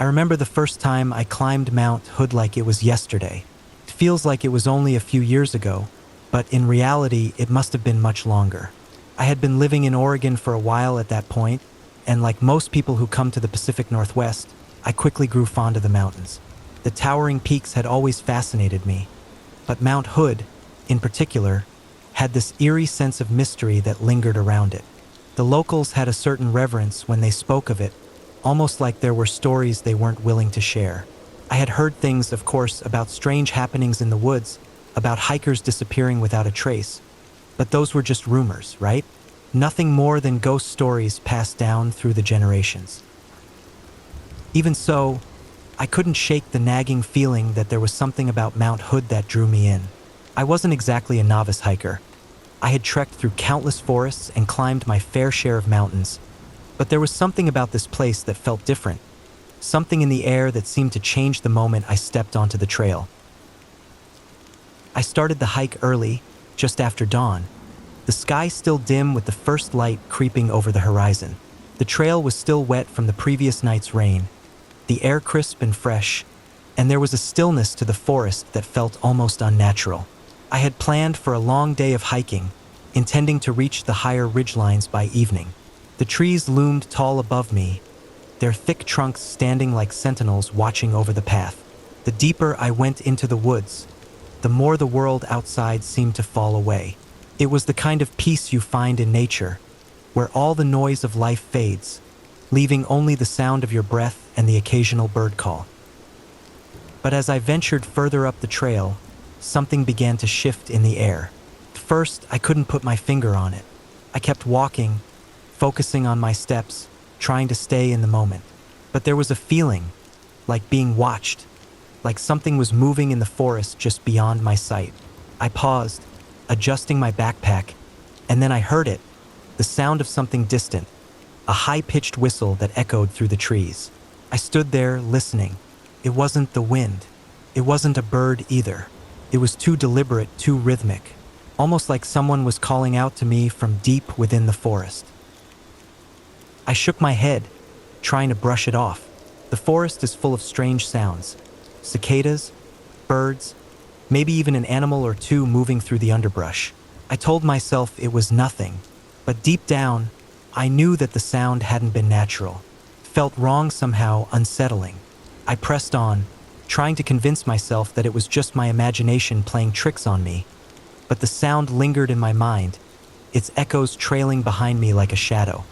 I remember the first time I climbed Mount Hood like it was yesterday. It feels like it was only a few years ago, but in reality, it must have been much longer. I had been living in Oregon for a while at that point, and like most people who come to the Pacific Northwest, I quickly grew fond of the mountains. The towering peaks had always fascinated me, but Mount Hood, in particular, had this eerie sense of mystery that lingered around it. The locals had a certain reverence when they spoke of it, almost like there were stories they weren't willing to share. I had heard things, of course, about strange happenings in the woods, about hikers disappearing without a trace, but those were just rumors, right? Nothing more than ghost stories passed down through the generations. Even so, I couldn't shake the nagging feeling that there was something about Mount Hood that drew me in. I wasn't exactly a novice hiker. I had trekked through countless forests and climbed my fair share of mountains, but there was something about this place that felt different, something in the air that seemed to change the moment I stepped onto the trail. I started the hike early, just after dawn, the sky still dim with the first light creeping over the horizon. The trail was still wet from the previous night's rain, the air crisp and fresh, and there was a stillness to the forest that felt almost unnatural. I had planned for a long day of hiking, intending to reach the higher ridgelines by evening. The trees loomed tall above me, their thick trunks standing like sentinels watching over the path. The deeper I went into the woods, the more the world outside seemed to fall away. It was the kind of peace you find in nature, where all the noise of life fades, leaving only the sound of your breath and the occasional bird call. But as I ventured further up the trail, something began to shift in the air. First, I couldn't put my finger on it. I kept walking, focusing on my steps, trying to stay in the moment. But there was a feeling, like being watched, like something was moving in the forest just beyond my sight. I paused, adjusting my backpack, and then I heard it, the sound of something distant, a high-pitched whistle that echoed through the trees. I stood there, listening. It wasn't the wind. It wasn't a bird either. It was too deliberate, too rhythmic, almost like someone was calling out to me from deep within the forest. I shook my head, trying to brush it off. The forest is full of strange sounds. Cicadas, birds, maybe even an animal or two moving through the underbrush. I told myself it was nothing, but deep down, I knew that the sound hadn't been natural. It felt wrong somehow, unsettling. I pressed on, trying to convince myself that it was just my imagination playing tricks on me. But the sound lingered in my mind, its echoes trailing behind me like a shadow.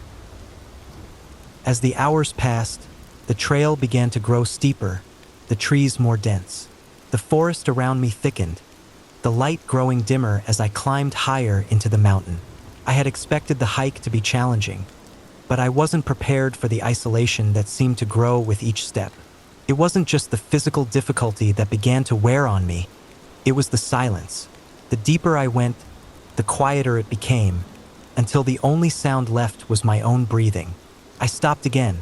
As the hours passed, the trail began to grow steeper, the trees more dense. The forest around me thickened, the light growing dimmer as I climbed higher into the mountain. I had expected the hike to be challenging, but I wasn't prepared for the isolation that seemed to grow with each step. It wasn't just the physical difficulty that began to wear on me, it was the silence. The deeper I went, the quieter it became, until the only sound left was my own breathing. I stopped again,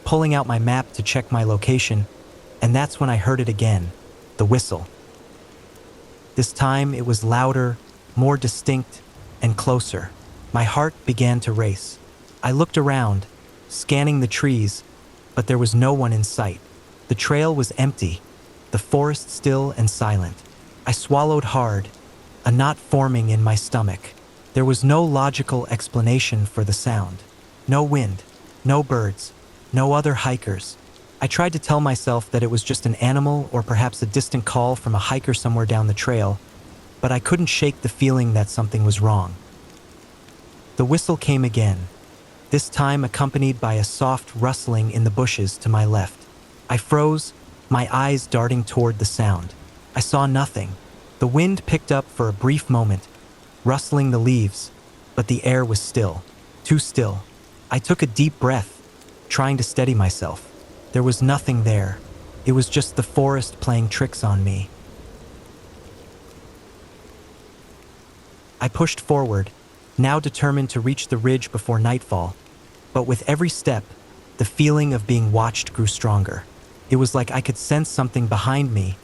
pulling out my map to check my location, and that's when I heard it again, the whistle. This time it was louder, more distinct, and closer. My heart began to race. I looked around, scanning the trees, but there was no one in sight. The trail was empty, the forest still and silent. I swallowed hard, a knot forming in my stomach. There was no logical explanation for the sound. No wind, no birds, no other hikers. I tried to tell myself that it was just an animal or perhaps a distant call from a hiker somewhere down the trail, but I couldn't shake the feeling that something was wrong. The whistle came again, this time accompanied by a soft rustling in the bushes to my left. I froze, my eyes darting toward the sound. I saw nothing. The wind picked up for a brief moment, rustling the leaves, but the air was still, too still. I took a deep breath, trying to steady myself. There was nothing there. It was just the forest playing tricks on me. I pushed forward, now determined to reach the ridge before nightfall, but with every step, the feeling of being watched grew stronger. It was like I could sense something behind me,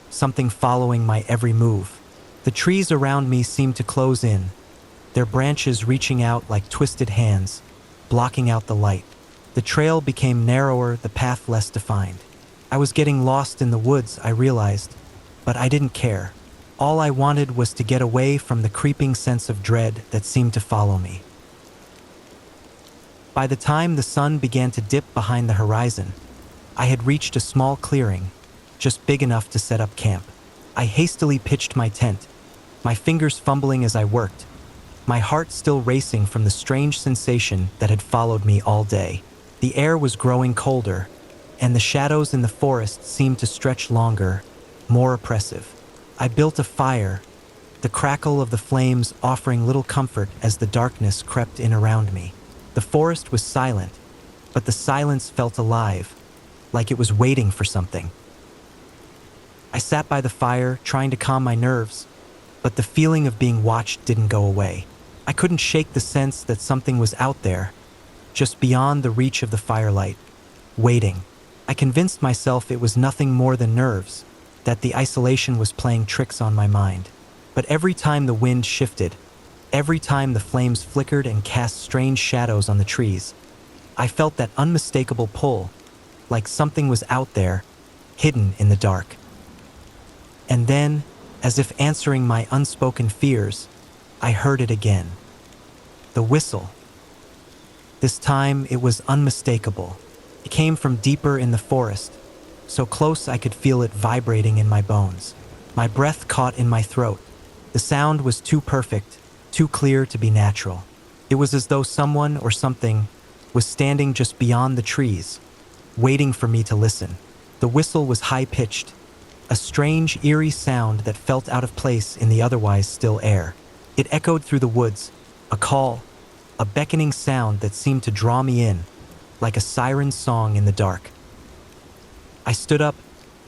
something following my every move. The trees around me seemed to close in, their branches reaching out like twisted hands, blocking out the light. The trail became narrower, the path less defined. I was getting lost in the woods, I realized, but I didn't care. All I wanted was to get away from the creeping sense of dread that seemed to follow me. By the time the sun began to dip behind the horizon, I had reached a small clearing, just big enough to set up camp. I hastily pitched my tent, my fingers fumbling as I worked, my heart still racing from the strange sensation that had followed me all day. The air was growing colder, and the shadows in the forest seemed to stretch longer, more oppressive. I built a fire, the crackle of the flames offering little comfort as the darkness crept in around me. The forest was silent, but the silence felt alive, like it was waiting for something. I sat by the fire, trying to calm my nerves, but the feeling of being watched didn't go away. I couldn't shake the sense that something was out there, just beyond the reach of the firelight, waiting. I convinced myself it was nothing more than nerves, that the isolation was playing tricks on my mind. But every time the wind shifted, every time the flames flickered and cast strange shadows on the trees, I felt that unmistakable pull, like something was out there, hidden in the dark. And then, as if answering my unspoken fears, I heard it again. The whistle. This time it was unmistakable. It came from deeper in the forest, so close I could feel it vibrating in my bones. My breath caught in my throat. The sound was too perfect, too clear to be natural. It was as though someone or something was standing just beyond the trees, waiting for me to listen. The whistle was high-pitched, a strange, eerie sound that felt out of place in the otherwise still air. It echoed through the woods, a call, a beckoning sound that seemed to draw me in, like a siren's song in the dark. I stood up,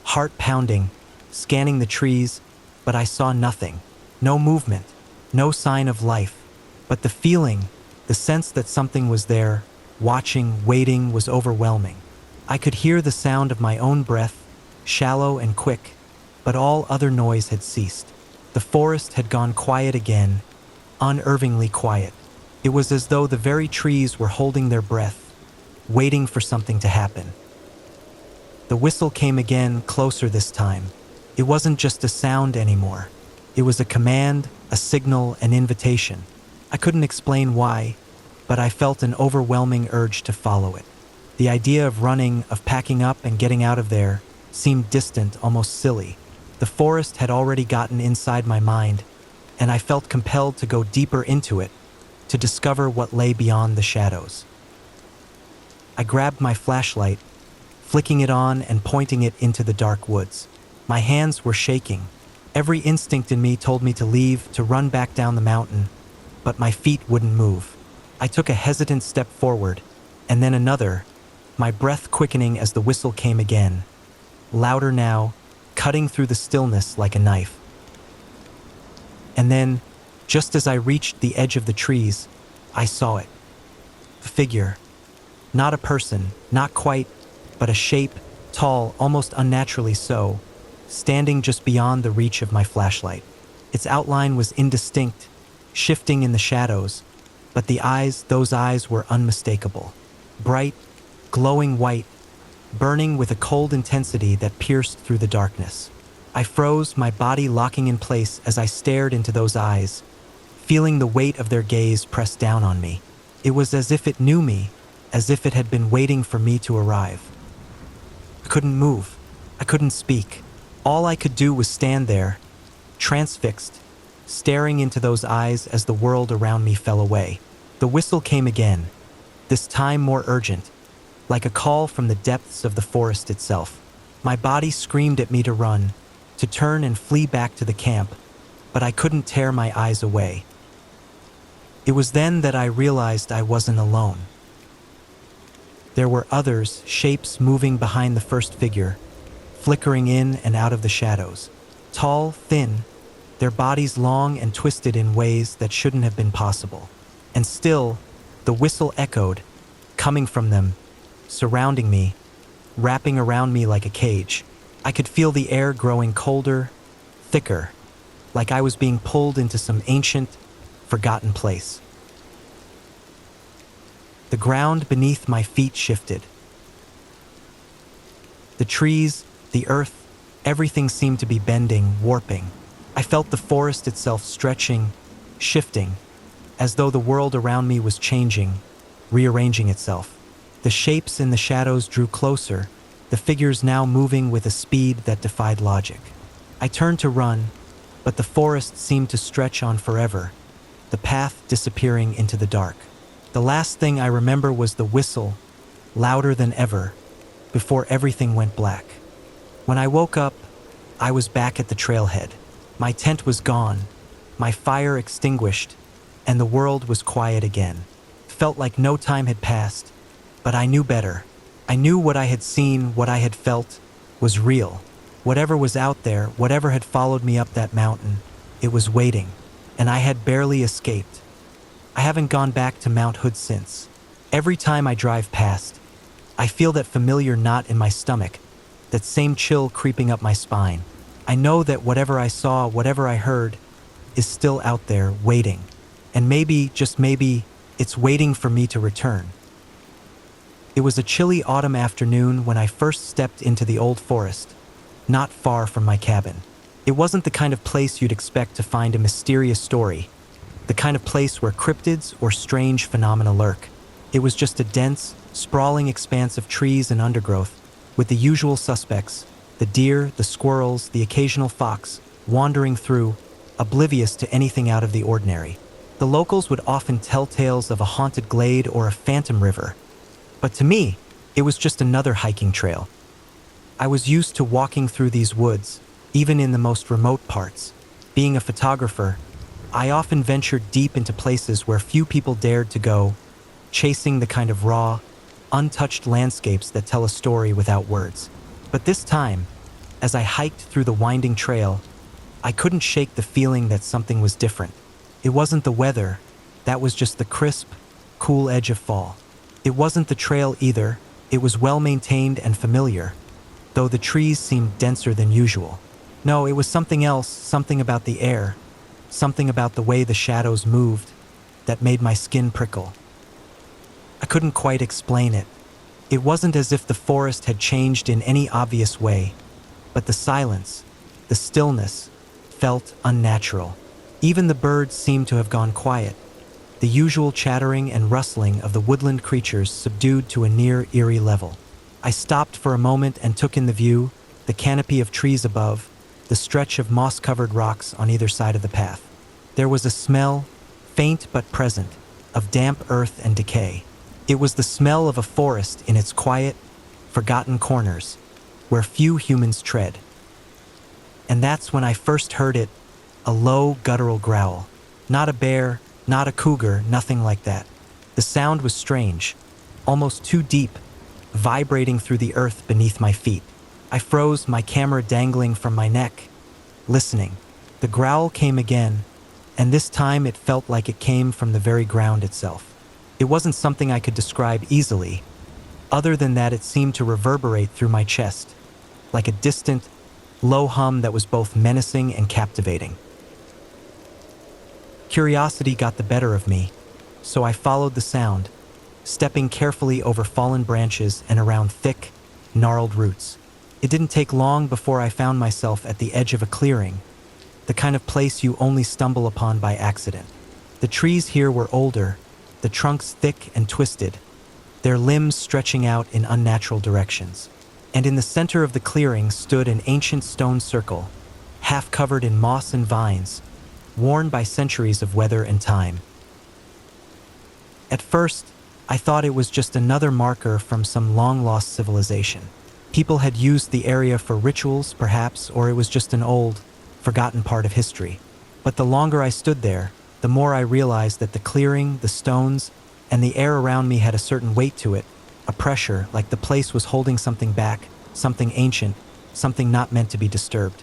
heart pounding, scanning the trees, but I saw nothing. No movement, no sign of life. But the feeling, the sense that something was there, watching, waiting, was overwhelming. I could hear the sound of my own breath, shallow and quick, but all other noise had ceased. The forest had gone quiet again, unnervingly quiet. It was as though the very trees were holding their breath, waiting for something to happen. The whistle came again, closer this time. It wasn't just a sound anymore. It was a command, a signal, an invitation. I couldn't explain why, but I felt an overwhelming urge to follow it. The idea of running, of packing up and getting out of there, seemed distant, almost silly. The forest had already gotten inside my mind, and I felt compelled to go deeper into it, to discover what lay beyond the shadows. I grabbed my flashlight, flicking it on and pointing it into the dark woods. My hands were shaking. Every instinct in me told me to leave, to run back down the mountain, but my feet wouldn't move. I took a hesitant step forward, and then another, my breath quickening as the whistle came again, louder now, cutting through the stillness like a knife. And then, just as I reached the edge of the trees, I saw it. A figure. Not a person, not quite, but a shape, tall, almost unnaturally so, standing just beyond the reach of my flashlight. Its outline was indistinct, shifting in the shadows, but the eyes, those eyes were unmistakable. Bright, glowing white, burning with a cold intensity that pierced through the darkness. I froze, my body locking in place as I stared into those eyes, feeling the weight of their gaze press down on me. It was as if it knew me, as if it had been waiting for me to arrive. I couldn't move. I couldn't speak. All I could do was stand there, transfixed, staring into those eyes as the world around me fell away. The whistle came again, this time more urgent, like a call from the depths of the forest itself. My body screamed at me to run, to turn and flee back to the camp, but I couldn't tear my eyes away. It was then that I realized I wasn't alone. There were others, shapes moving behind the first figure, flickering in and out of the shadows. Tall, thin, their bodies long and twisted in ways that shouldn't have been possible. And still, the whistle echoed, coming from them, surrounding me, wrapping around me like a cage. I could feel the air growing colder, thicker, like I was being pulled into some ancient, forgotten place. The ground beneath my feet shifted. The trees, the earth, everything seemed to be bending, warping. I felt the forest itself stretching, shifting, as though the world around me was changing, rearranging itself. The shapes in the shadows drew closer, the figures now moving with a speed that defied logic. I turned to run, but the forest seemed to stretch on forever, the path disappearing into the dark. The last thing I remember was the whistle, louder than ever, before everything went black. When I woke up, I was back at the trailhead. My tent was gone, my fire extinguished, and the world was quiet again. It felt like no time had passed, but I knew better. I knew what I had seen, what I had felt, was real. Whatever was out there, whatever had followed me up that mountain, it was waiting, and I had barely escaped. I haven't gone back to Mount Hood since. Every time I drive past, I feel that familiar knot in my stomach, that same chill creeping up my spine. I know that whatever I saw, whatever I heard, is still out there, waiting. And maybe, just maybe, it's waiting for me to return. It was a chilly autumn afternoon when I first stepped into the old forest, not far from my cabin. It wasn't the kind of place you'd expect to find a mysterious story, the kind of place where cryptids or strange phenomena lurk. It was just a dense, sprawling expanse of trees and undergrowth, with the usual suspects, the deer, the squirrels, the occasional fox, wandering through, oblivious to anything out of the ordinary. The locals would often tell tales of a haunted glade or a phantom river, but to me, it was just another hiking trail. I was used to walking through these woods, even in the most remote parts. Being a photographer, I often ventured deep into places where few people dared to go, chasing the kind of raw, untouched landscapes that tell a story without words. But this time, as I hiked through the winding trail, I couldn't shake the feeling that something was different. It wasn't the weather, that was just the crisp, cool edge of fall. It wasn't the trail either, it was well maintained and familiar, though the trees seemed denser than usual. No, it was something else, something about the air, something about the way the shadows moved, that made my skin prickle. I couldn't quite explain it. It wasn't as if the forest had changed in any obvious way, but the silence, the stillness, felt unnatural. Even the birds seemed to have gone quiet, the usual chattering and rustling of the woodland creatures subdued to a near eerie level. I stopped for a moment and took in the view, the canopy of trees above, the stretch of moss-covered rocks on either side of the path. There was a smell, faint but present, of damp earth and decay. It was the smell of a forest in its quiet, forgotten corners, where few humans tread. And that's when I first heard it, a low, guttural growl. Not a bear, not a cougar, nothing like that. The sound was strange, almost too deep, vibrating through the earth beneath my feet. I froze, my camera dangling from my neck, listening. The growl came again, and this time it felt like it came from the very ground itself. It wasn't something I could describe easily, other than that it seemed to reverberate through my chest, like a distant, low hum that was both menacing and captivating. Curiosity got the better of me, so I followed the sound, stepping carefully over fallen branches and around thick, gnarled roots. It didn't take long before I found myself at the edge of a clearing, the kind of place you only stumble upon by accident. The trees here were older, the trunks thick and twisted, their limbs stretching out in unnatural directions. And in the center of the clearing stood an ancient stone circle, half covered in moss and vines, worn by centuries of weather and time. At first, I thought it was just another marker from some long-lost civilization. People had used the area for rituals, perhaps, or it was just an old, forgotten part of history. But the longer I stood there, the more I realized that the clearing, the stones, and the air around me had a certain weight to it, a pressure, like the place was holding something back, something ancient, something not meant to be disturbed.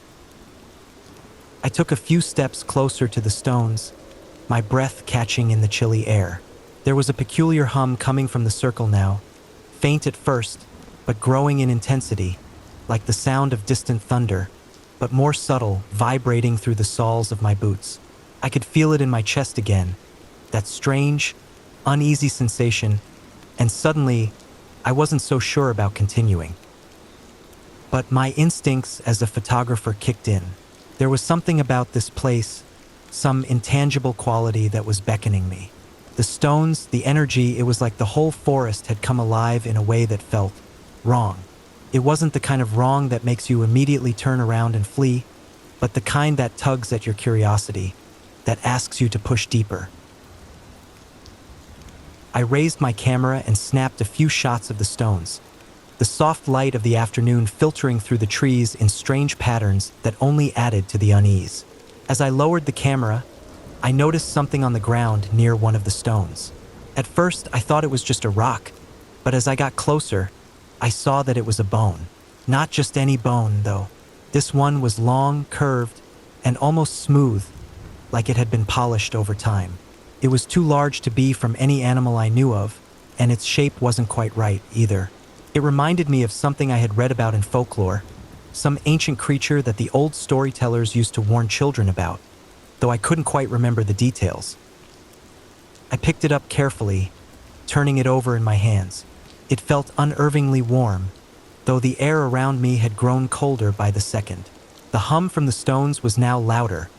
I took a few steps closer to the stones, my breath catching in the chilly air. There was a peculiar hum coming from the circle now, faint at first, but growing in intensity, like the sound of distant thunder, but more subtle, vibrating through the soles of my boots. I could feel it in my chest again, that strange, uneasy sensation, and suddenly, I wasn't so sure about continuing. But my instincts as a photographer kicked in. There was something about this place, some intangible quality that was beckoning me. The stones, the energy, it was like the whole forest had come alive in a way that felt wrong. It wasn't the kind of wrong that makes you immediately turn around and flee, but the kind that tugs at your curiosity, that asks you to push deeper. I raised my camera and snapped a few shots of the stones, the soft light of the afternoon filtering through the trees in strange patterns that only added to the unease. As I lowered the camera, I noticed something on the ground near one of the stones. At first, I thought it was just a rock, but as I got closer, I saw that it was a bone. Not just any bone, though. This one was long, curved, and almost smooth, like it had been polished over time. It was too large to be from any animal I knew of, and its shape wasn't quite right, either. It reminded me of something I had read about in folklore, some ancient creature that the old storytellers used to warn children about, though I couldn't quite remember the details. I picked it up carefully, turning it over in my hands. It felt unnervingly warm, though the air around me had grown colder by the second. The hum from the stones was now louder,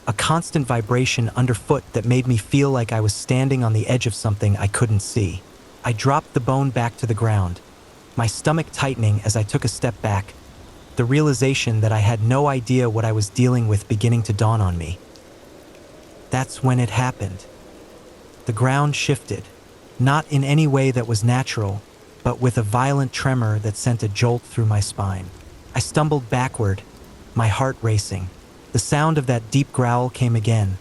a constant vibration underfoot that made me feel like I was standing on the edge of something I couldn't see. I dropped the bone back to the ground, my stomach tightening as I took a step back, the realization that I had no idea what I was dealing with beginning to dawn on me. That's when it happened. The ground shifted, not in any way that was natural, but with a violent tremor that sent a jolt through my spine. I stumbled backward, my heart racing. The sound of that deep growl came again,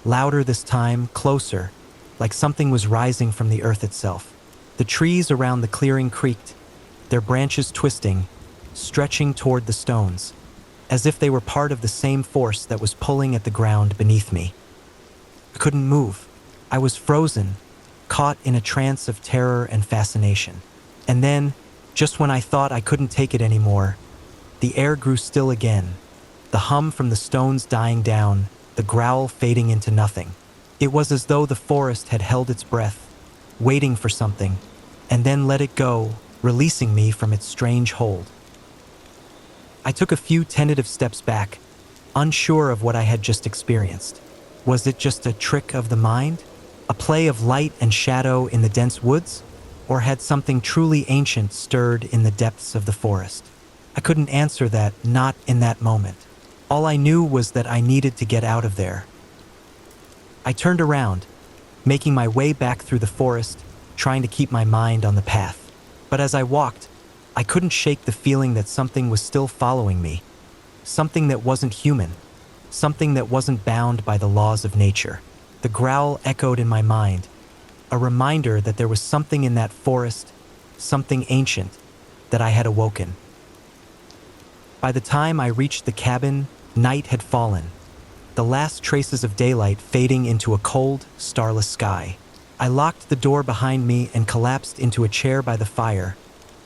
louder this time, closer, like something was rising from the earth itself. The trees around the clearing creaked, their branches twisting, stretching toward the stones, as if they were part of the same force that was pulling at the ground beneath me. I couldn't move. I was frozen, caught in a trance of terror and fascination. And then, just when I thought I couldn't take it anymore, the air grew still again, the hum from the stones dying down, the growl fading into nothing. It was as though the forest had held its breath, waiting for something, and then let it go, releasing me from its strange hold. I took a few tentative steps back, unsure of what I had just experienced. Was it just a trick of the mind? A play of light and shadow in the dense woods? Or had something truly ancient stirred in the depths of the forest? I couldn't answer that, not in that moment. All I knew was that I needed to get out of there. I turned around, making my way back through the forest, trying to keep my mind on the path. But as I walked, I couldn't shake the feeling that something was still following me. Something that wasn't human. Something that wasn't bound by the laws of nature. The growl echoed in my mind, a reminder that there was something in that forest, something ancient, that I had awoken. By the time I reached the cabin, night had fallen, the last traces of daylight fading into a cold, starless sky. I locked the door behind me and collapsed into a chair by the fire,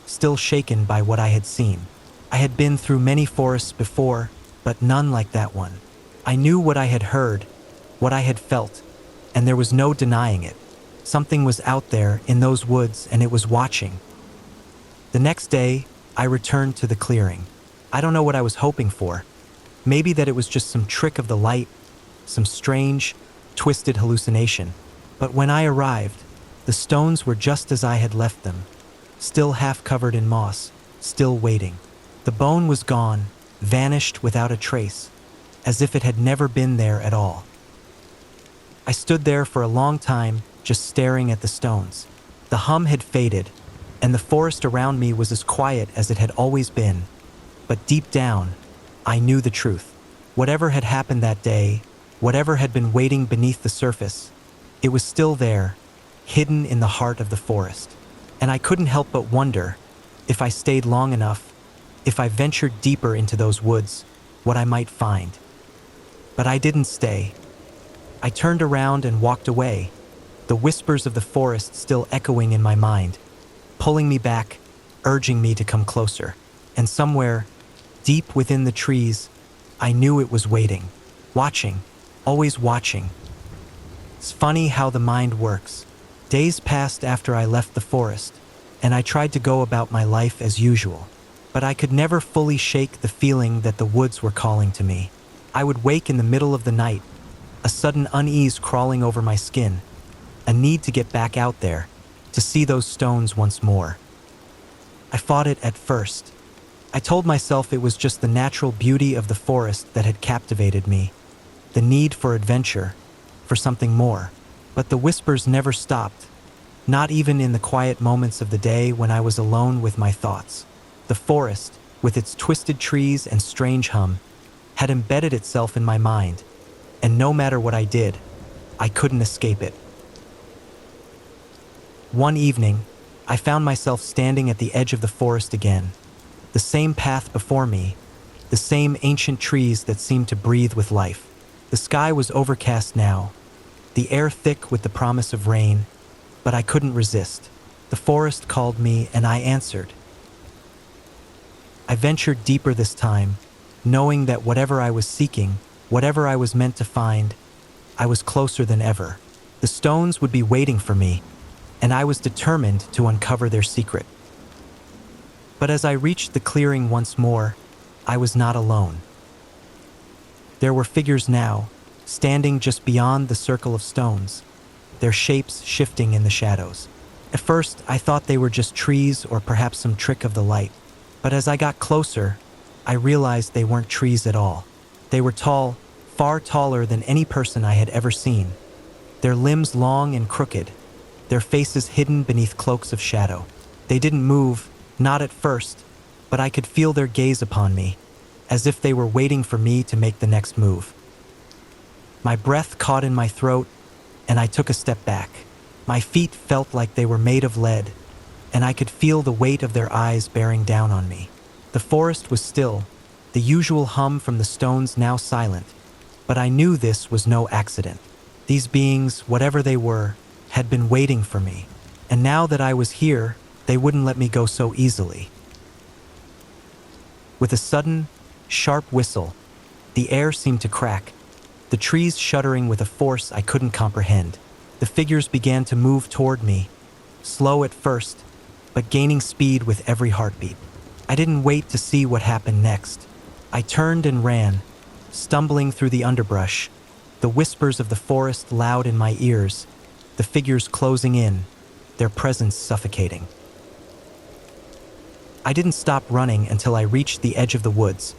still shaken by what I had seen. I had been through many forests before, but none like that one. I knew what I had heard, what I had felt, and there was no denying it. Something was out there in those woods and it was watching. The next day, I returned to the clearing. I don't know what I was hoping for. Maybe that it was just some trick of the light, some strange, twisted hallucination. But when I arrived, the stones were just as I had left them, still half covered in moss, still waiting. The bone was gone, vanished without a trace, as if it had never been there at all. I stood there for a long time, just staring at the stones. The hum had faded, and the forest around me was as quiet as it had always been. But deep down, I knew the truth. Whatever had happened that day, whatever had been waiting beneath the surface, it was still there, hidden in the heart of the forest. And I couldn't help but wonder, if I stayed long enough, if I ventured deeper into those woods, what I might find. But I didn't stay. I turned around and walked away, the whispers of the forest still echoing in my mind, pulling me back, urging me to come closer. And somewhere, deep within the trees, I knew it was waiting, watching, always watching. It's funny how the mind works. Days passed after I left the forest, and I tried to go about my life as usual. But I could never fully shake the feeling that the woods were calling to me. I would wake in the middle of the night, a sudden unease crawling over my skin, a need to get back out there, to see those stones once more. I fought it at first. I told myself it was just the natural beauty of the forest that had captivated me, the need for adventure, for something more. But the whispers never stopped, not even in the quiet moments of the day when I was alone with my thoughts. The forest, with its twisted trees and strange hum, had embedded itself in my mind, and no matter what I did, I couldn't escape it. One evening, I found myself standing at the edge of the forest again, the same path before me, the same ancient trees that seemed to breathe with life. The sky was overcast now, the air thick with the promise of rain, but I couldn't resist. The forest called me and I answered. I ventured deeper this time, knowing that whatever I was seeking, whatever I was meant to find, I was closer than ever. The stones would be waiting for me, and I was determined to uncover their secret. But as I reached the clearing once more, I was not alone. There were figures now, standing just beyond the circle of stones, their shapes shifting in the shadows. At first, I thought they were just trees or perhaps some trick of the light. But as I got closer, I realized they weren't trees at all. They were tall, far taller than any person I had ever seen. Their limbs long and crooked, their faces hidden beneath cloaks of shadow. They didn't move, not at first, but I could feel their gaze upon me, as if they were waiting for me to make the next move. My breath caught in my throat, and I took a step back. My feet felt like they were made of lead, and I could feel the weight of their eyes bearing down on me. The forest was still, the usual hum from the stones now silent, but I knew this was no accident. These beings, whatever they were, had been waiting for me, and now that I was here, they wouldn't let me go so easily. With a sudden, sharp whistle, the air seemed to crack, the trees shuddering with a force I couldn't comprehend. The figures began to move toward me, slow at first, but gaining speed with every heartbeat. I didn't wait to see what happened next. I turned and ran, stumbling through the underbrush, the whispers of the forest loud in my ears, the figures closing in, their presence suffocating. I didn't stop running until I reached the edge of the woods,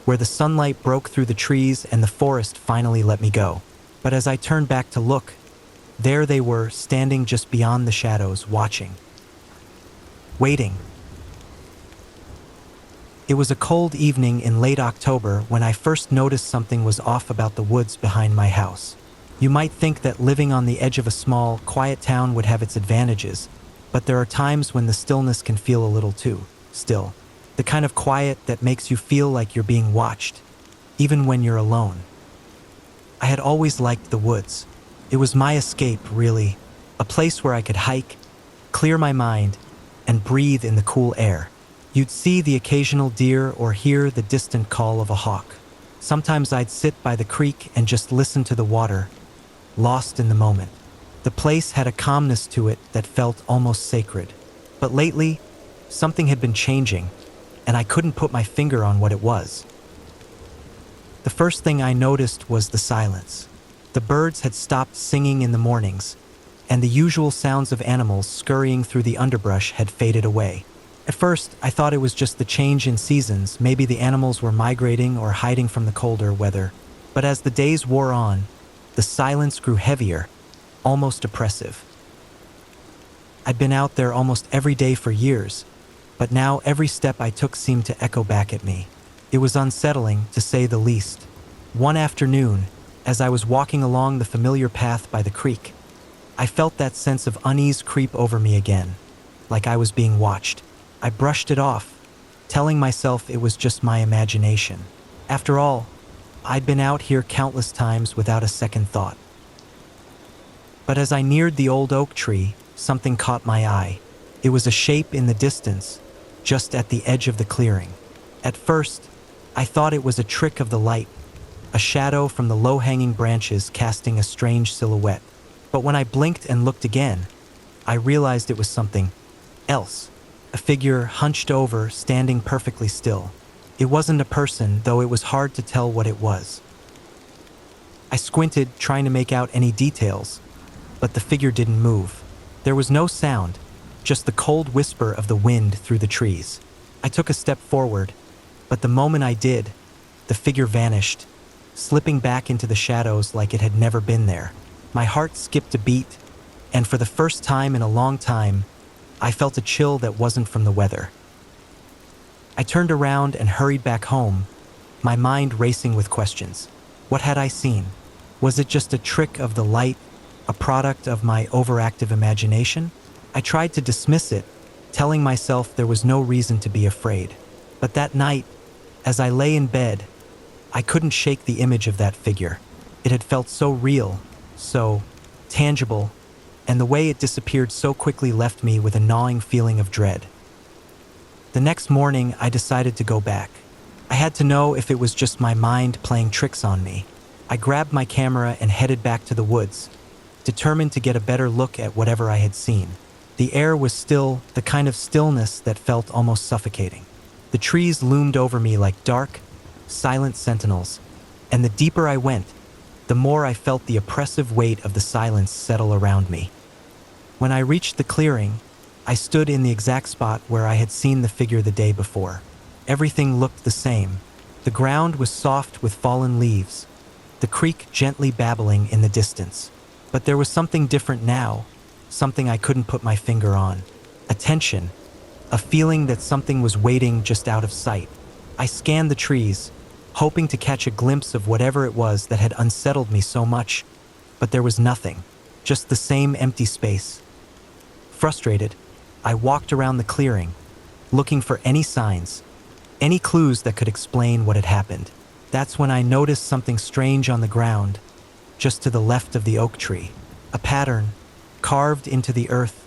where the sunlight broke through the trees and the forest finally let me go. But as I turned back to look, there they were, standing just beyond the shadows, watching. Waiting. It was a cold evening in late October when I first noticed something was off about the woods behind my house. You might think that living on the edge of a small, quiet town would have its advantages, but there are times when the stillness can feel a little too still. The kind of quiet that makes you feel like you're being watched, even when you're alone. I had always liked the woods. It was my escape, really, a place where I could hike, clear my mind, and breathe in the cool air. You'd see the occasional deer or hear the distant call of a hawk. Sometimes I'd sit by the creek and just listen to the water, lost in the moment. The place had a calmness to it that felt almost sacred. But lately, something had been changing, and I couldn't put my finger on what it was. The first thing I noticed was the silence. The birds had stopped singing in the mornings, and the usual sounds of animals scurrying through the underbrush had faded away. At first, I thought it was just the change in seasons. Maybe the animals were migrating or hiding from the colder weather. But as the days wore on, the silence grew heavier, almost oppressive. I'd been out there almost every day for years, but now every step I took seemed to echo back at me. It was unsettling, to say the least. One afternoon, as I was walking along the familiar path by the creek, I felt that sense of unease creep over me again, like I was being watched. I brushed it off, telling myself it was just my imagination. After all, I'd been out here countless times without a second thought. But as I neared the old oak tree, something caught my eye. It was a shape in the distance, just at the edge of the clearing. At first, I thought it was a trick of the light, a shadow from the low-hanging branches casting a strange silhouette. But when I blinked and looked again, I realized it was something else. A figure hunched over, standing perfectly still. It wasn't a person, though it was hard to tell what it was. I squinted, trying to make out any details, but the figure didn't move. There was no sound, just the cold whisper of the wind through the trees. I took a step forward, but the moment I did, the figure vanished, slipping back into the shadows like it had never been there. My heart skipped a beat, and for the first time in a long time, I felt a chill that wasn't from the weather. I turned around and hurried back home, my mind racing with questions. What had I seen? Was it just a trick of the light, a product of my overactive imagination? I tried to dismiss it, telling myself there was no reason to be afraid. But that night, as I lay in bed, I couldn't shake the image of that figure. It had felt so real, so tangible, and the way it disappeared so quickly left me with a gnawing feeling of dread. The next morning, I decided to go back. I had to know if it was just my mind playing tricks on me. I grabbed my camera and headed back to the woods, determined to get a better look at whatever I had seen. The air was still, the kind of stillness that felt almost suffocating. The trees loomed over me like dark, silent sentinels, and the deeper I went, the more I felt the oppressive weight of the silence settle around me. When I reached the clearing, I stood in the exact spot where I had seen the figure the day before. Everything looked the same. The ground was soft with fallen leaves, the creek gently babbling in the distance. But there was something different now, something I couldn't put my finger on. A tension, a feeling that something was waiting just out of sight. I scanned the trees, hoping to catch a glimpse of whatever it was that had unsettled me so much, but there was nothing, just the same empty space. Frustrated, I walked around the clearing, looking for any signs, any clues that could explain what had happened. That's when I noticed something strange on the ground, just to the left of the oak tree. A pattern, carved into the earth,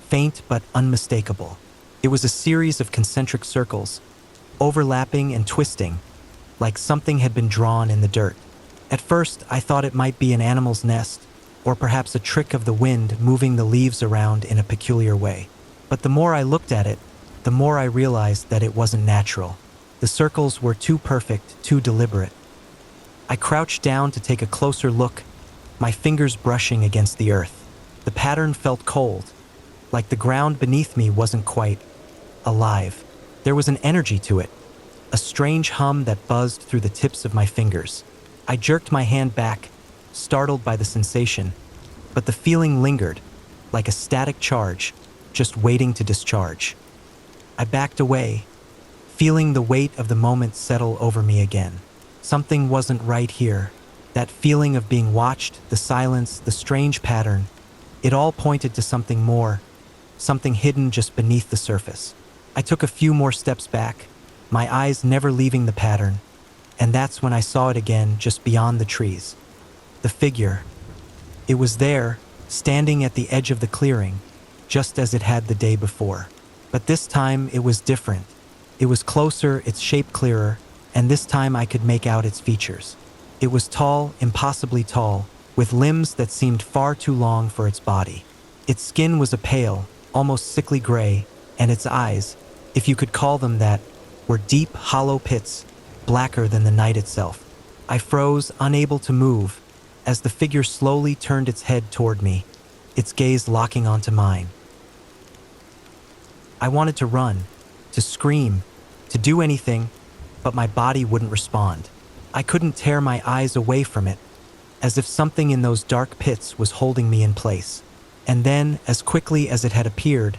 faint but unmistakable. It was a series of concentric circles, overlapping and twisting, like something had been drawn in the dirt. At first, I thought it might be an animal's nest, or perhaps a trick of the wind moving the leaves around in a peculiar way. But the more I looked at it, the more I realized that it wasn't natural. The circles were too perfect, too deliberate. I crouched down to take a closer look, my fingers brushing against the earth. The pattern felt cold, like the ground beneath me wasn't quite alive. There was an energy to it, a strange hum that buzzed through the tips of my fingers. I jerked my hand back, startled by the sensation, but the feeling lingered, like a static charge, just waiting to discharge. I backed away, feeling the weight of the moment settle over me again. Something wasn't right here. That feeling of being watched, the silence, the strange pattern, it all pointed to something more, something hidden just beneath the surface. I took a few more steps back, my eyes never leaving the pattern, and that's when I saw it again just beyond the trees. The figure. It was there, standing at the edge of the clearing, just as it had the day before. But this time it was different. It was closer, its shape clearer, and this time I could make out its features. It was tall, impossibly tall, with limbs that seemed far too long for its body. Its skin was a pale, almost sickly gray, and its eyes, if you could call them that, were deep, hollow pits, blacker than the night itself. I froze, unable to move, as the figure slowly turned its head toward me, its gaze locking onto mine. I wanted to run, to scream, to do anything, but my body wouldn't respond. I couldn't tear my eyes away from it, as if something in those dark pits was holding me in place. And then, as quickly as it had appeared,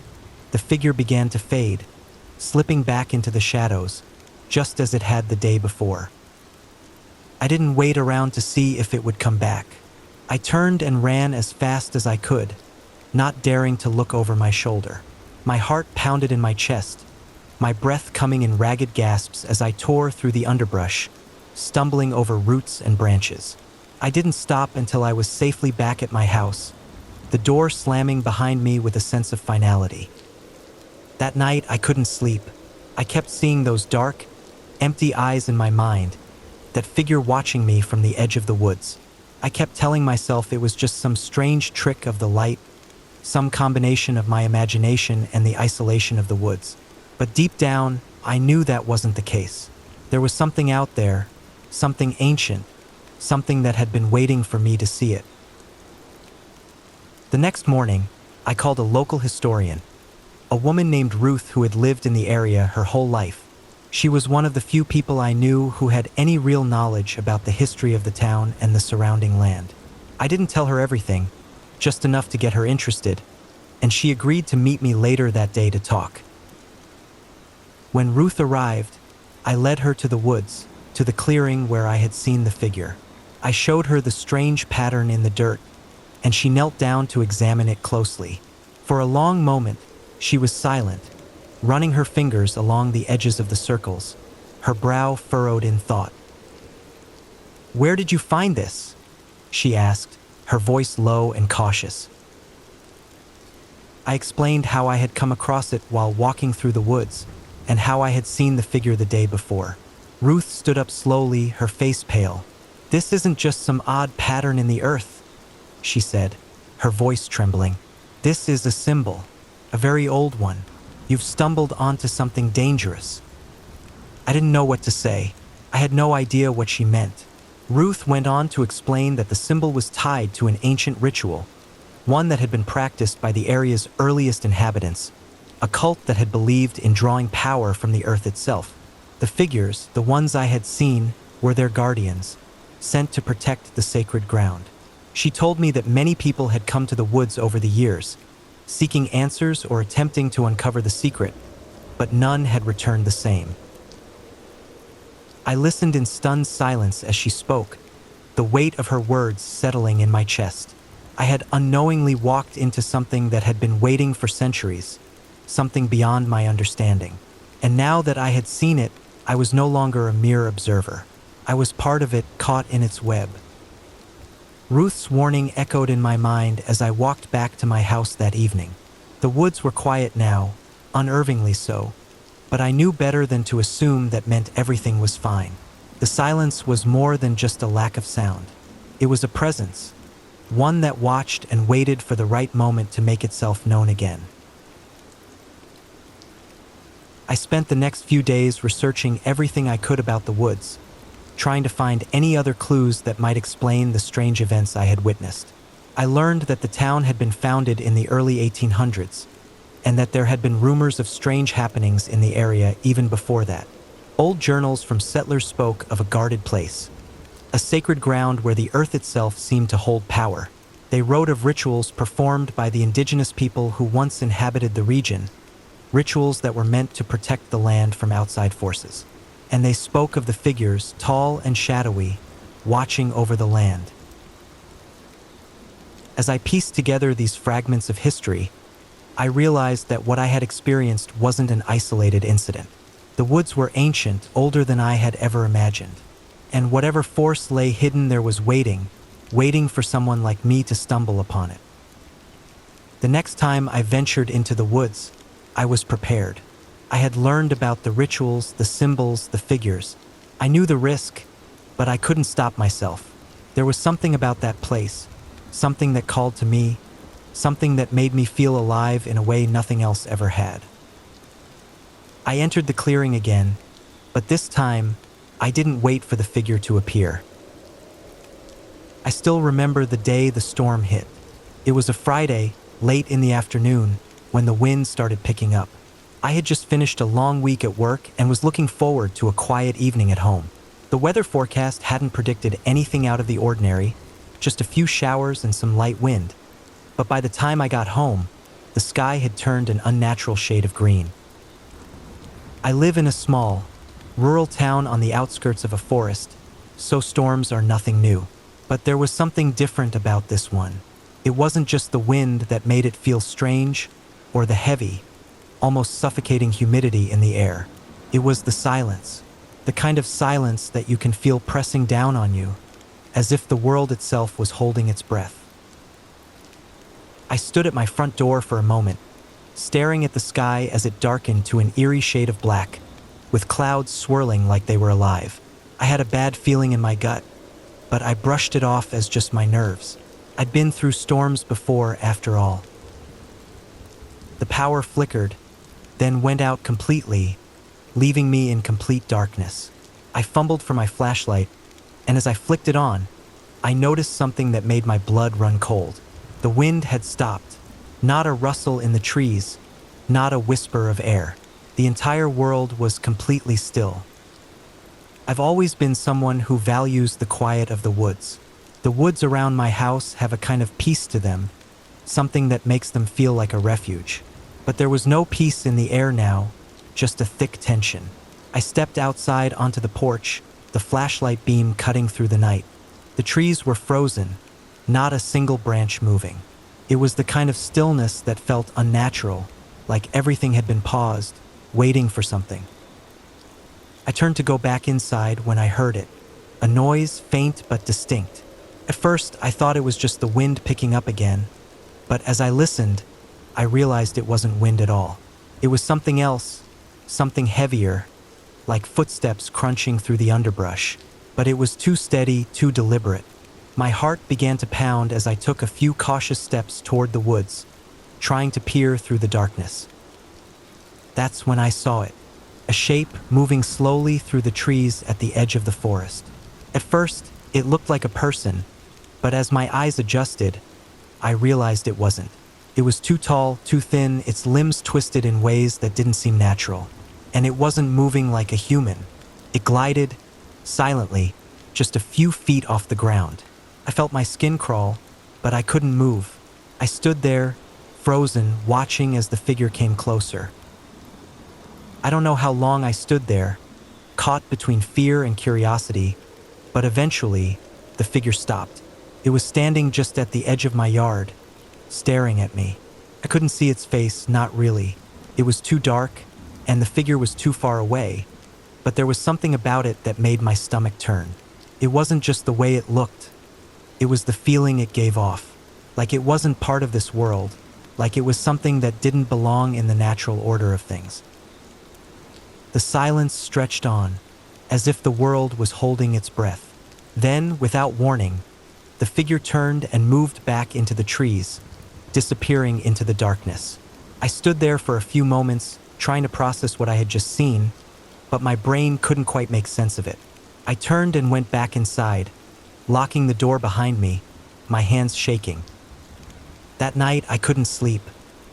the figure began to fade, slipping back into the shadows, just as it had the day before. I didn't wait around to see if it would come back. I turned and ran as fast as I could, not daring to look over my shoulder. My heart pounded in my chest, my breath coming in ragged gasps as I tore through the underbrush, stumbling over roots and branches. I didn't stop until I was safely back at my house, the door slamming behind me with a sense of finality. That night, I couldn't sleep. I kept seeing those dark, empty eyes in my mind, that figure watching me from the edge of the woods. I kept telling myself it was just some strange trick of the light, some combination of my imagination and the isolation of the woods. But deep down, I knew that wasn't the case. There was something out there, something ancient, something that had been waiting for me to see it. The next morning, I called a local historian, a woman named Ruth who had lived in the area her whole life. She was one of the few people I knew who had any real knowledge about the history of the town and the surrounding land. I didn't tell her everything, just enough to get her interested, and she agreed to meet me later that day to talk. When Ruth arrived, I led her to the woods, to the clearing where I had seen the figure. I showed her the strange pattern in the dirt, and she knelt down to examine it closely. For a long moment, she was silent, running her fingers along the edges of the circles, her brow furrowed in thought. "Where did you find this?" she asked, her voice low and cautious. I explained how I had come across it while walking through the woods, and how I had seen the figure the day before. Ruth stood up slowly, her face pale. "This isn't just some odd pattern in the earth," she said, her voice trembling. "This is a symbol, a very old one. You've stumbled onto something dangerous." I didn't know what to say. I had no idea what she meant. Ruth went on to explain that the symbol was tied to an ancient ritual, one that had been practiced by the area's earliest inhabitants, a cult that had believed in drawing power from the earth itself. The figures, the ones I had seen, were their guardians, sent to protect the sacred ground. She told me that many people had come to the woods over the years, seeking answers or attempting to uncover the secret, but none had returned the same. I listened in stunned silence as she spoke, the weight of her words settling in my chest. I had unknowingly walked into something that had been waiting for centuries, something beyond my understanding. And now that I had seen it, I was no longer a mere observer. I was part of it, caught in its web. Ruth's warning echoed in my mind as I walked back to my house that evening. The woods were quiet now, unnervingly so, but I knew better than to assume that meant everything was fine. The silence was more than just a lack of sound. It was a presence, one that watched and waited for the right moment to make itself known again. I spent the next few days researching everything I could about the woods, trying to find any other clues that might explain the strange events I had witnessed. I learned that the town had been founded in the early 1800s, and that there had been rumors of strange happenings in the area even before that. Old journals from settlers spoke of a guarded place, a sacred ground where the earth itself seemed to hold power. They wrote of rituals performed by the indigenous people who once inhabited the region, rituals that were meant to protect the land from outside forces. And they spoke of the figures, tall and shadowy, watching over the land. As I pieced together these fragments of history, I realized that what I had experienced wasn't an isolated incident. The woods were ancient, older than I had ever imagined. And whatever force lay hidden there was waiting for someone like me to stumble upon it. The next time I ventured into the woods, I was prepared. I had learned about the rituals, the symbols, the figures. I knew the risk, but I couldn't stop myself. There was something about that place, something that called to me, something that made me feel alive in a way nothing else ever had. I entered the clearing again, but this time, I didn't wait for the figure to appear. I still remember the day the storm hit. It was a Friday, late in the afternoon, when the wind started picking up. I had just finished a long week at work and was looking forward to a quiet evening at home. The weather forecast hadn't predicted anything out of the ordinary, just a few showers and some light wind. But by the time I got home, the sky had turned an unnatural shade of green. I live in a small, rural town on the outskirts of a forest, so storms are nothing new. But there was something different about this one. It wasn't just the wind that made it feel strange, or the heavy, almost suffocating humidity in the air. It was the silence, the kind of silence that you can feel pressing down on you, as if the world itself was holding its breath. I stood at my front door for a moment, staring at the sky as it darkened to an eerie shade of black, with clouds swirling like they were alive. I had a bad feeling in my gut, but I brushed it off as just my nerves. I'd been through storms before, after all. The power flickered, then went out completely, leaving me in complete darkness. I fumbled for my flashlight, and as I flicked it on, I noticed something that made my blood run cold. The wind had stopped. Not a rustle in the trees, not a whisper of air. The entire world was completely still. I've always been someone who values the quiet of the woods. The woods around my house have a kind of peace to them, something that makes them feel like a refuge. But there was no peace in the air now, just a thick tension. I stepped outside onto the porch, the flashlight beam cutting through the night. The trees were frozen, not a single branch moving. It was the kind of stillness that felt unnatural, like everything had been paused, waiting for something. I turned to go back inside when I heard it, a noise faint but distinct. At first, I thought it was just the wind picking up again, but as I listened, I realized it wasn't wind at all. It was something else, something heavier, like footsteps crunching through the underbrush. But it was too steady, too deliberate. My heart began to pound as I took a few cautious steps toward the woods, trying to peer through the darkness. That's when I saw it, a shape moving slowly through the trees at the edge of the forest. At first, it looked like a person, but as my eyes adjusted, I realized it wasn't. It was too tall, too thin, its limbs twisted in ways that didn't seem natural. And it wasn't moving like a human. It glided, silently, just a few feet off the ground. I felt my skin crawl, but I couldn't move. I stood there, frozen, watching as the figure came closer. I don't know how long I stood there, caught between fear and curiosity, but eventually, the figure stopped. It was standing just at the edge of my yard, staring at me. I couldn't see its face, not really. It was too dark, and the figure was too far away, but there was something about it that made my stomach turn. It wasn't just the way it looked. It was the feeling it gave off, like it wasn't part of this world, like it was something that didn't belong in the natural order of things. The silence stretched on, as if the world was holding its breath. Then, without warning, the figure turned and moved back into the trees, disappearing into the darkness. I stood there for a few moments, trying to process what I had just seen, but my brain couldn't quite make sense of it. I turned and went back inside, locking the door behind me, my hands shaking. That night, I couldn't sleep.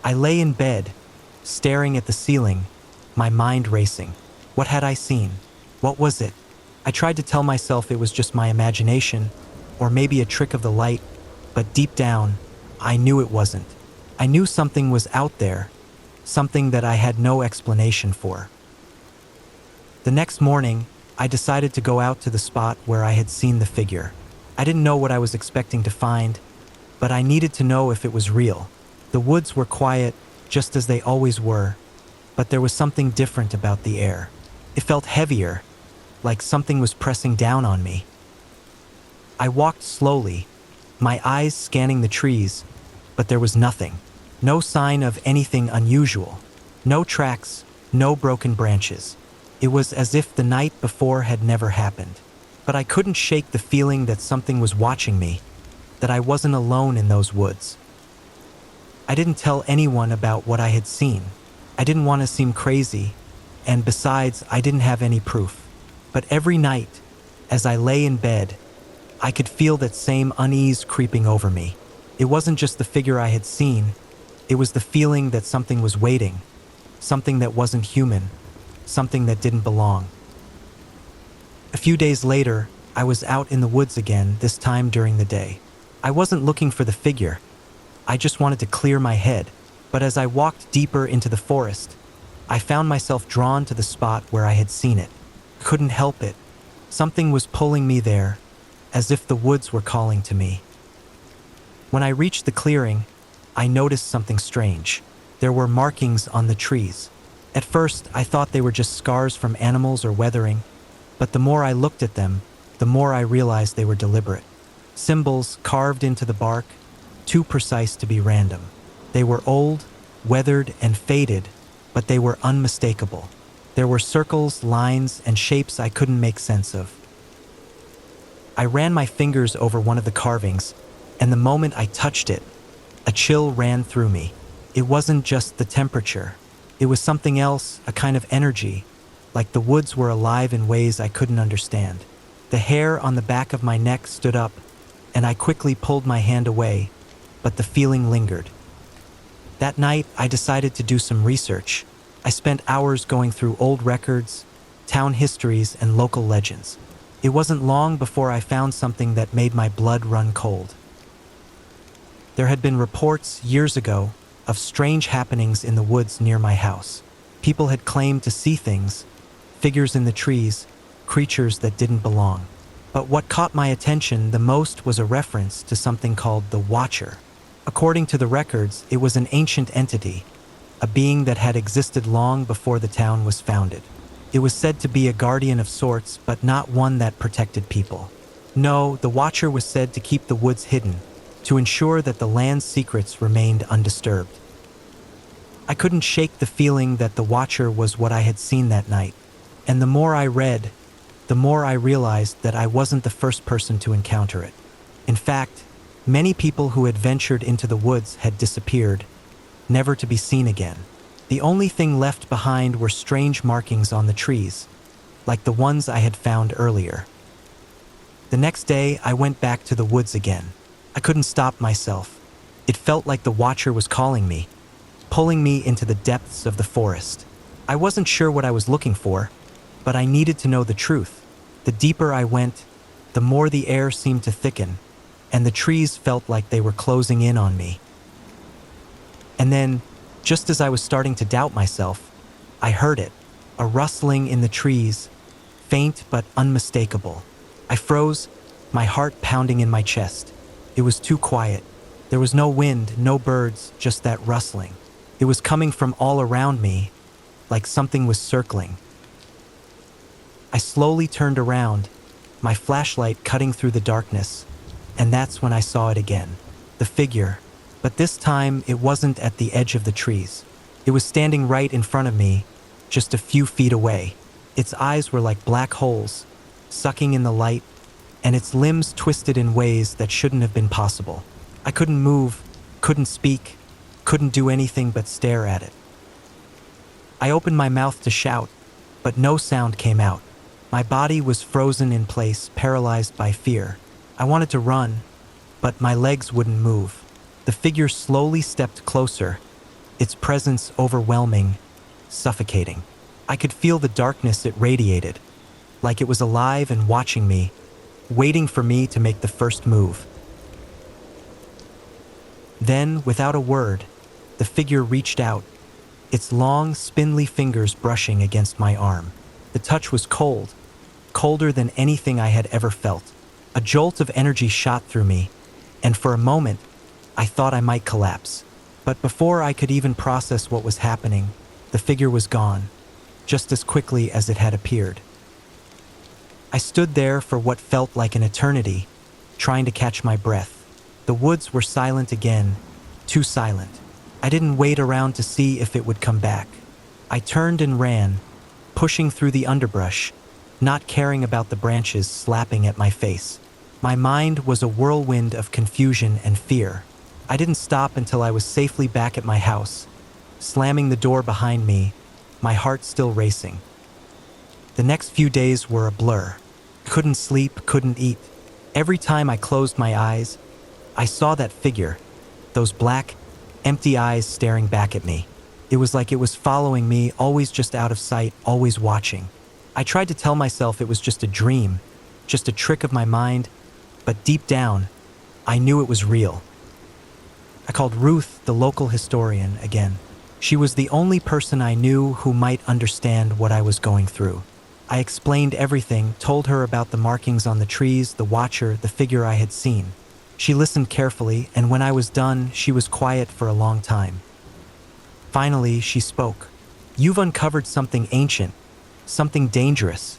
I lay in bed, staring at the ceiling, my mind racing. What had I seen? What was it? I tried to tell myself it was just my imagination, or maybe a trick of the light, but deep down, I knew it wasn't. I knew something was out there, something that I had no explanation for. The next morning, I decided to go out to the spot where I had seen the figure. I didn't know what I was expecting to find, but I needed to know if it was real. The woods were quiet, just as they always were, but there was something different about the air. It felt heavier, like something was pressing down on me. I walked slowly, my eyes scanning the trees, but there was nothing. No sign of anything unusual. No tracks, no broken branches. It was as if the night before had never happened. But I couldn't shake the feeling that something was watching me, that I wasn't alone in those woods. I didn't tell anyone about what I had seen. I didn't want to seem crazy, and besides, I didn't have any proof. But every night, as I lay in bed, I could feel that same unease creeping over me. It wasn't just the figure I had seen, it was the feeling that something was waiting, something that wasn't human, something that didn't belong. A few days later, I was out in the woods again, this time during the day. I wasn't looking for the figure. I just wanted to clear my head. But as I walked deeper into the forest, I found myself drawn to the spot where I had seen it. Couldn't help it. Something was pulling me there, as if the woods were calling to me. When I reached the clearing, I noticed something strange. There were markings on the trees. At first, I thought they were just scars from animals or weathering, but the more I looked at them, the more I realized they were deliberate. Symbols carved into the bark, too precise to be random. They were old, weathered, and faded, but they were unmistakable. There were circles, lines, and shapes I couldn't make sense of. I ran my fingers over one of the carvings, and the moment I touched it, a chill ran through me. It wasn't just the temperature. It was something else, a kind of energy, like the woods were alive in ways I couldn't understand. The hair on the back of my neck stood up, and I quickly pulled my hand away, but the feeling lingered. That night, I decided to do some research. I spent hours going through old records, town histories, and local legends. It wasn't long before I found something that made my blood run cold. There had been reports years ago of strange happenings in the woods near my house. People had claimed to see things, figures in the trees, creatures that didn't belong. But what caught my attention the most was a reference to something called the Watcher. According to the records, it was an ancient entity, a being that had existed long before the town was founded. It was said to be a guardian of sorts, but not one that protected people. No, the Watcher was said to keep the woods hidden, to ensure that the land's secrets remained undisturbed. I couldn't shake the feeling that the Watcher was what I had seen that night, and the more I read, the more I realized that I wasn't the first person to encounter it. In fact, many people who had ventured into the woods had disappeared, never to be seen again. The only thing left behind were strange markings on the trees, like the ones I had found earlier. The next day, I went back to the woods again. I couldn't stop myself. It felt like the Watcher was calling me, pulling me into the depths of the forest. I wasn't sure what I was looking for, but I needed to know the truth. The deeper I went, the more the air seemed to thicken, and the trees felt like they were closing in on me. And then, just as I was starting to doubt myself, I heard it, a rustling in the trees, faint but unmistakable. I froze, my heart pounding in my chest. It was too quiet. There was no wind, no birds, just that rustling. It was coming from all around me, like something was circling. I slowly turned around, my flashlight cutting through the darkness, and that's when I saw it again. The figure, but this time it wasn't at the edge of the trees. It was standing right in front of me, just a few feet away. Its eyes were like black holes, sucking in the light, and its limbs twisted in ways that shouldn't have been possible. I couldn't move, couldn't speak, couldn't do anything but stare at it. I opened my mouth to shout, but no sound came out. My body was frozen in place, paralyzed by fear. I wanted to run, but my legs wouldn't move. The figure slowly stepped closer, its presence overwhelming, suffocating. I could feel the darkness it radiated, like it was alive and watching me, waiting for me to make the first move. Then, without a word, the figure reached out, its long, spindly fingers brushing against my arm. The touch was cold, colder than anything I had ever felt. A jolt of energy shot through me, and for a moment, I thought I might collapse. But before I could even process what was happening, the figure was gone, just as quickly as it had appeared. I stood there for what felt like an eternity, trying to catch my breath. The woods were silent again, too silent. I didn't wait around to see if it would come back. I turned and ran, pushing through the underbrush, not caring about the branches slapping at my face. My mind was a whirlwind of confusion and fear. I didn't stop until I was safely back at my house, slamming the door behind me, my heart still racing. The next few days were a blur. Couldn't sleep, couldn't eat. Every time I closed my eyes, I saw that figure, those black, empty eyes staring back at me. It was like it was following me, always just out of sight, always watching. I tried to tell myself it was just a dream, just a trick of my mind, but deep down, I knew it was real. I called Ruth, the local historian, again. She was the only person I knew who might understand what I was going through. I explained everything, told her about the markings on the trees, the Watcher, the figure I had seen. She listened carefully, and when I was done, she was quiet for a long time. Finally, she spoke. "You've uncovered something ancient, something dangerous,"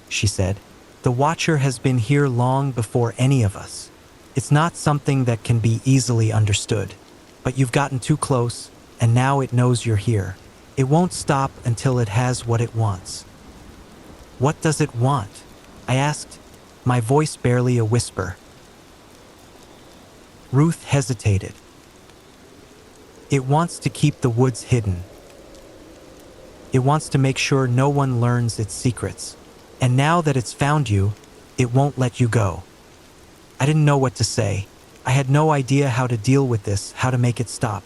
she said. "The Watcher has been here long before any of us. It's not something that can be easily understood, but you've gotten too close, and now it knows you're here. It won't stop until it has what it wants." "What does it want?" I asked, my voice barely a whisper. Ruth hesitated. It wants to keep the woods hidden. It wants to make sure no one learns its secrets. And now that it's found you, it won't let you go. I didn't know what to say. I had no idea how to deal with this, how to make it stop.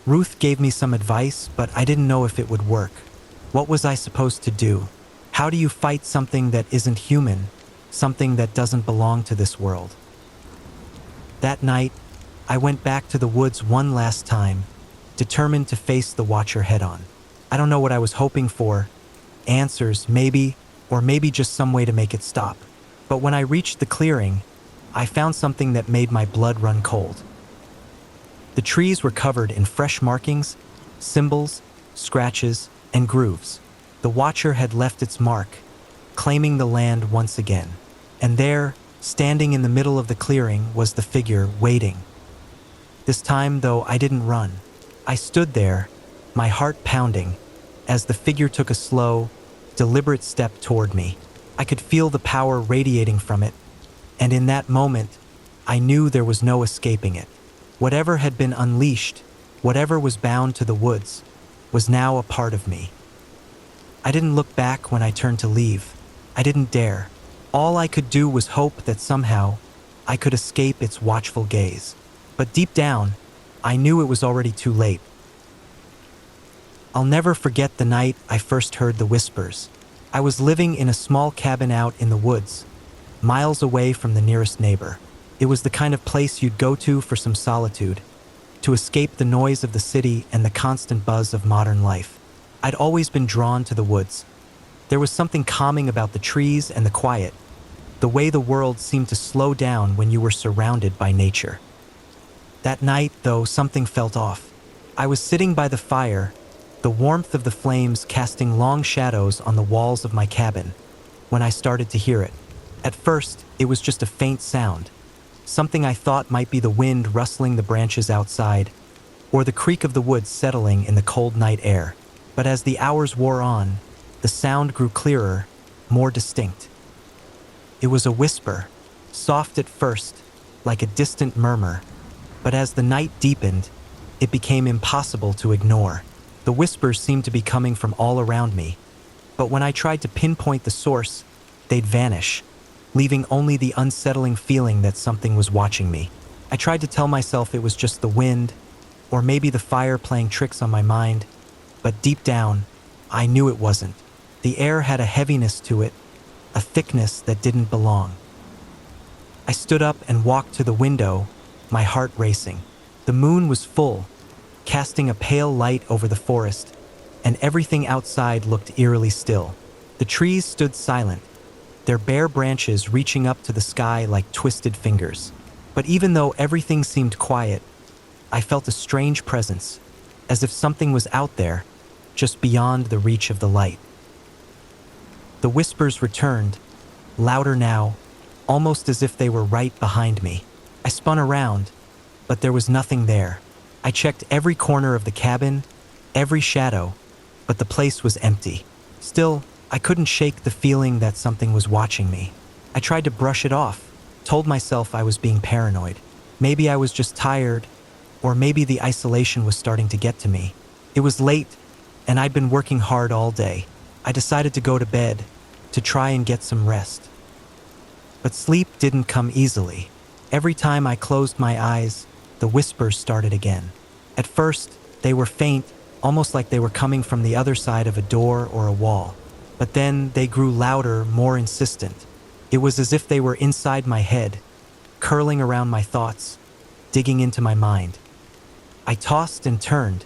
Ruth gave me some advice, but I didn't know if it would work. What was I supposed to do? How do you fight something that isn't human, something that doesn't belong to this world? That night, I went back to the woods one last time, determined to face the Watcher head-on. I don't know what I was hoping for. Answers, maybe, or maybe just some way to make it stop. But when I reached the clearing, I found something that made my blood run cold. The trees were covered in fresh markings, symbols, scratches, and grooves. The Watcher had left its mark, claiming the land once again. And there, standing in the middle of the clearing, was the figure waiting. This time, though, I didn't run. I stood there, my heart pounding, as the figure took a slow, deliberate step toward me. I could feel the power radiating from it, and in that moment, I knew there was no escaping it. Whatever had been unleashed, whatever was bound to the woods, was now a part of me. I didn't look back when I turned to leave. I didn't dare. All I could do was hope that somehow I could escape its watchful gaze. But deep down, I knew it was already too late. I'll never forget the night I first heard the whispers. I was living in a small cabin out in the woods, miles away from the nearest neighbor. It was the kind of place you'd go to for some solitude, to escape the noise of the city and the constant buzz of modern life. I'd always been drawn to the woods. There was something calming about the trees and the quiet, the way the world seemed to slow down when you were surrounded by nature. That night, though, something felt off. I was sitting by the fire, the warmth of the flames casting long shadows on the walls of my cabin, when I started to hear it. At first, it was just a faint sound, something I thought might be the wind rustling the branches outside, or the creak of the woods settling in the cold night air. But as the hours wore on, the sound grew clearer, more distinct. It was a whisper, soft at first, like a distant murmur, but as the night deepened, it became impossible to ignore. The whispers seemed to be coming from all around me, but when I tried to pinpoint the source, they'd vanish, leaving only the unsettling feeling that something was watching me. I tried to tell myself it was just the wind, or maybe the fire playing tricks on my mind, but deep down, I knew it wasn't. The air had a heaviness to it, a thickness that didn't belong. I stood up and walked to the window, my heart racing. The moon was full, casting a pale light over the forest, and everything outside looked eerily still. The trees stood silent, their bare branches reaching up to the sky like twisted fingers. But even though everything seemed quiet, I felt a strange presence, as if something was out there, just beyond the reach of the light. The whispers returned, louder now, almost as if they were right behind me. I spun around, but there was nothing there. I checked every corner of the cabin, every shadow, but the place was empty. Still, I couldn't shake the feeling that something was watching me. I tried to brush it off, told myself I was being paranoid. Maybe I was just tired, or maybe the isolation was starting to get to me. It was late, and I'd been working hard all day. I decided to go to bed, to try and get some rest. But sleep didn't come easily. Every time I closed my eyes, the whispers started again. At first, they were faint, almost like they were coming from the other side of a door or a wall. But then they grew louder, more insistent. It was as if they were inside my head, curling around my thoughts, digging into my mind. I tossed and turned,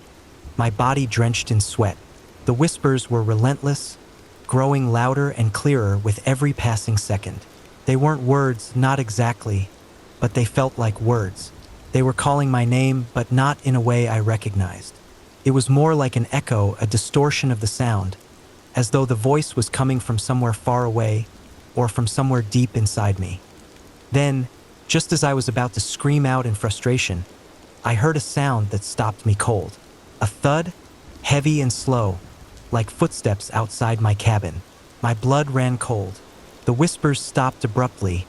my body drenched in sweat. The whispers were relentless, growing louder and clearer with every passing second. They weren't words, not exactly, but they felt like words. They were calling my name, but not in a way I recognized. It was more like an echo, a distortion of the sound, as though the voice was coming from somewhere far away or from somewhere deep inside me. Then, just as I was about to scream out in frustration, I heard a sound that stopped me cold. A thud, heavy and slow, like footsteps outside my cabin. My blood ran cold. The whispers stopped abruptly,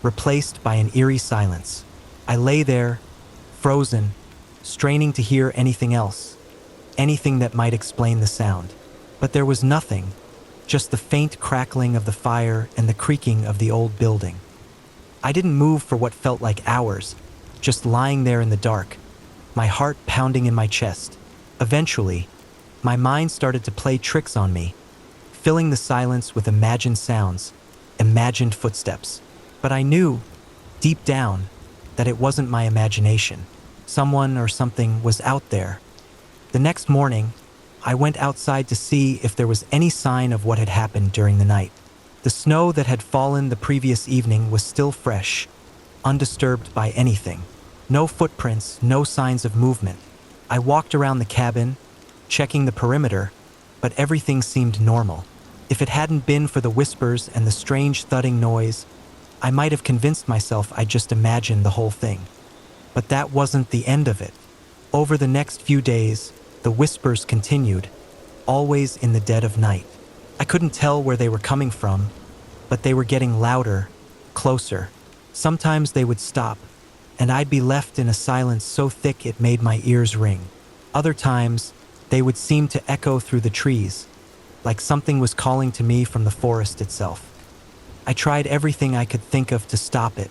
replaced by an eerie silence. I lay there, frozen, straining to hear anything else, anything that might explain the sound. But there was nothing, just the faint crackling of the fire and the creaking of the old building. I didn't move for what felt like hours, just lying there in the dark, my heart pounding in my chest. Eventually, my mind started to play tricks on me, filling the silence with imagined sounds, imagined footsteps. But I knew, deep down, that it wasn't my imagination. Someone or something was out there. The next morning, I went outside to see if there was any sign of what had happened during the night. The snow that had fallen the previous evening was still fresh, undisturbed by anything. No footprints, no signs of movement. I walked around the cabin, checking the perimeter, but everything seemed normal. If it hadn't been for the whispers and the strange thudding noise, I might have convinced myself I'd just imagined the whole thing. But that wasn't the end of it. Over the next few days, the whispers continued, always in the dead of night. I couldn't tell where they were coming from, but they were getting louder, closer. Sometimes they would stop, and I'd be left in a silence so thick it made my ears ring. Other times, they would seem to echo through the trees, like something was calling to me from the forest itself. I tried everything I could think of to stop it.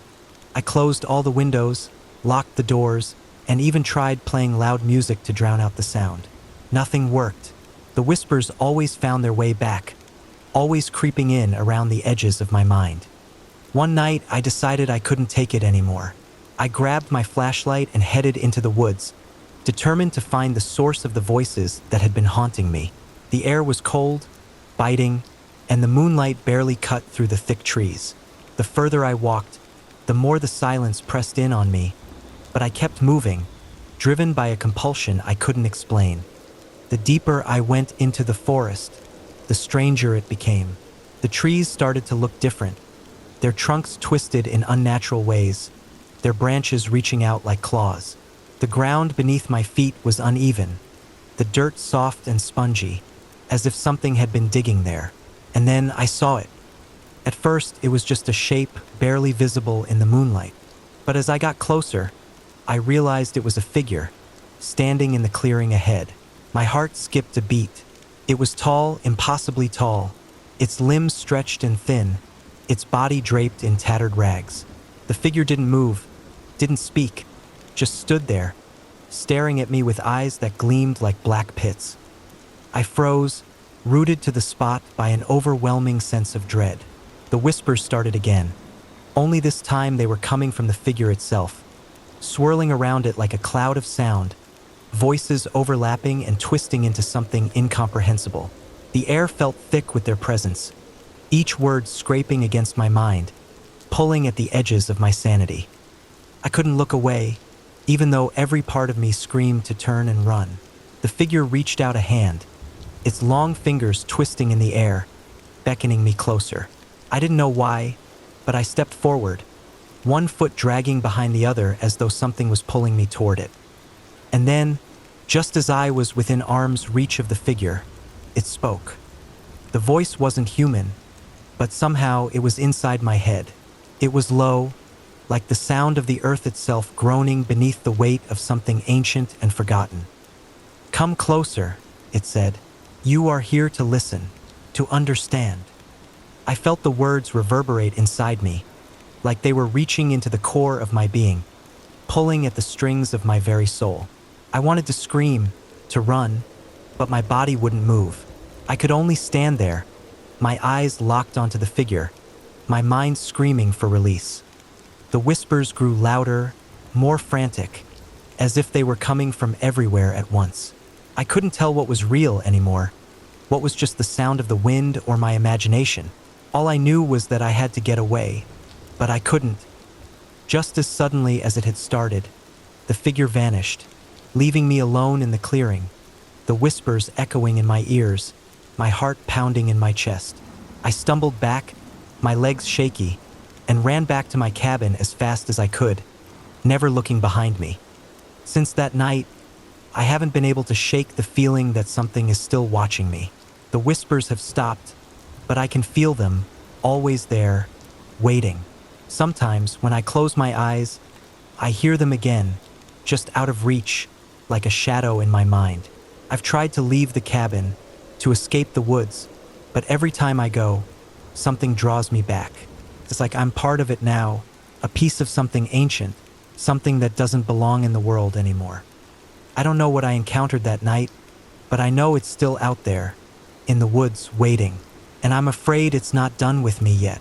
I closed all the windows, locked the doors, and even tried playing loud music to drown out the sound. Nothing worked. The whispers always found their way back, always creeping in around the edges of my mind. One night, I decided I couldn't take it anymore. I grabbed my flashlight and headed into the woods, determined to find the source of the voices that had been haunting me. The air was cold, biting, and the moonlight barely cut through the thick trees. The further I walked, the more the silence pressed in on me, but I kept moving, driven by a compulsion I couldn't explain. The deeper I went into the forest, the stranger it became. The trees started to look different, their trunks twisted in unnatural ways, their branches reaching out like claws. The ground beneath my feet was uneven, the dirt soft and spongy, as if something had been digging there. And then I saw it. At first, it was just a shape barely visible in the moonlight. But as I got closer, I realized it was a figure, standing in the clearing ahead. My heart skipped a beat. It was tall, impossibly tall, its limbs stretched and thin, its body draped in tattered rags. The figure didn't move, didn't speak, just stood there, staring at me with eyes that gleamed like black pits. I froze, rooted to the spot by an overwhelming sense of dread. The whispers started again. Only this time they were coming from the figure itself, swirling around it like a cloud of sound, voices overlapping and twisting into something incomprehensible. The air felt thick with their presence, each word scraping against my mind, pulling at the edges of my sanity. I couldn't look away, even though every part of me screamed to turn and run. The figure reached out a hand, its long fingers twisting in the air, beckoning me closer. I didn't know why, but I stepped forward, one foot dragging behind the other as though something was pulling me toward it. And then, just as I was within arm's reach of the figure, it spoke. The voice wasn't human, but somehow it was inside my head. It was low, like the sound of the earth itself groaning beneath the weight of something ancient and forgotten. "Come closer," it said. "You are here to listen, to understand." I felt the words reverberate inside me, like they were reaching into the core of my being, pulling at the strings of my very soul. I wanted to scream, to run, but my body wouldn't move. I could only stand there, my eyes locked onto the figure, my mind screaming for release. The whispers grew louder, more frantic, as if they were coming from everywhere at once. I couldn't tell what was real anymore, what was just the sound of the wind or my imagination. All I knew was that I had to get away, but I couldn't. Just as suddenly as it had started, the figure vanished, leaving me alone in the clearing, the whispers echoing in my ears, my heart pounding in my chest. I stumbled back, my legs shaky, and ran back to my cabin as fast as I could, never looking behind me. Since that night, I haven't been able to shake the feeling that something is still watching me. The whispers have stopped, but I can feel them, always there, waiting. Sometimes, when I close my eyes, I hear them again, just out of reach, like a shadow in my mind. I've tried to leave the cabin, to escape the woods, but every time I go, something draws me back. It's like I'm part of it now, a piece of something ancient, something that doesn't belong in the world anymore. I don't know what I encountered that night, but I know it's still out there, in the woods, waiting, and I'm afraid it's not done with me yet.